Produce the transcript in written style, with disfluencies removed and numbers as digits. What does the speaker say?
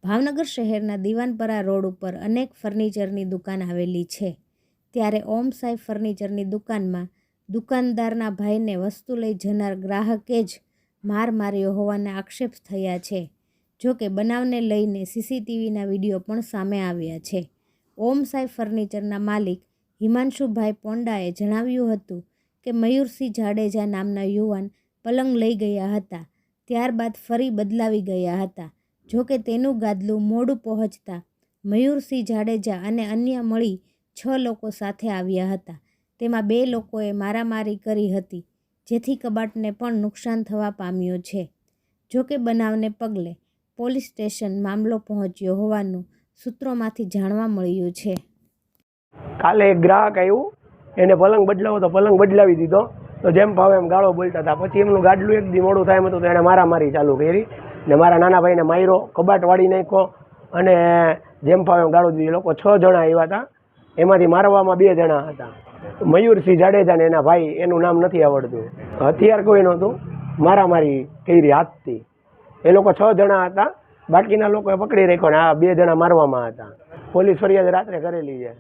ભાવનગર શહેરના દિવાનપરા રોડ ઉપર અનેક ફર્નિચરની દુકાન આવેલી છે. ત્યારે ઓમ સાઈ ફર્નિચરની દુકાનમાં દુકાનદારના ભાઈને વસ્તુ લઈ જનાર ગ્રાહકે જ માર માર્યો હોવાના આક્ષેપ થયા છે. જોકે બનાવને લઈને સીસીટીવીના વિડીયો પણ સામે આવ્યા છે. ઓમ સાઈ ફર્નિચરના માલિક હિમાંશુભાઈ પોંડાએ જણાવ્યું હતું કે મયુરસિંહ જાડેજા નામના યુવાન પલંગ લઈ ગયા હતા, ત્યારબાદ ફરી બદલાવી ગયા હતા. જોકે તેનું ગાદલું મોડું પહોંચતા મયુરસિંહ જાડેજા અને અન્ય મળી 6 લોકો સાથે આવ્યા હતા. તેમાં 2 લોકોએ મારામારી કરી હતી, જેથી કબાટને પણ નુકસાન થવા પામ્યો છે. જોકે બનાવને પગલે પોલીસ સ્ટેશન મામલો પહોંચ્યો હોવાનું સૂત્રોમાંથી જાણવા મળ્યું છે. કાલે એક ગ્રાહક આવ્યું, એને પલંગ બદલાવો તો પલંગ બદલાવી દીધો, તો જેમ ભાવે એમ ગાળો બોલતા હતા. પછી એમનું ગાડલું એક દી મોડું થાય એમ હતું તો એણે મારામારી ચાલુ કરી ને મારા નાના ભાઈને માર્યો, કબાટ વાળી નાખ્યો અને જેમ ભાવે એમ ગાળો દીધી. એ લોકો 6 જણા આવ્યા હતા, એમાંથી મારવામાં 2 જણા હતા. મયુરસિંહ જાડેજા ને એના ભાઈ, એનું નામ નથી આવડતું. હથિયાર કોઈ નહોતું, મારામારી કરી હાથથી. એ લોકો 6 જણા હતા, બાકીના લોકોએ પકડી રાખ્યો ને આ 2 જણા મારવામાં હતા. પોલીસ ફરિયાદ રાત્રે કરેલી છે.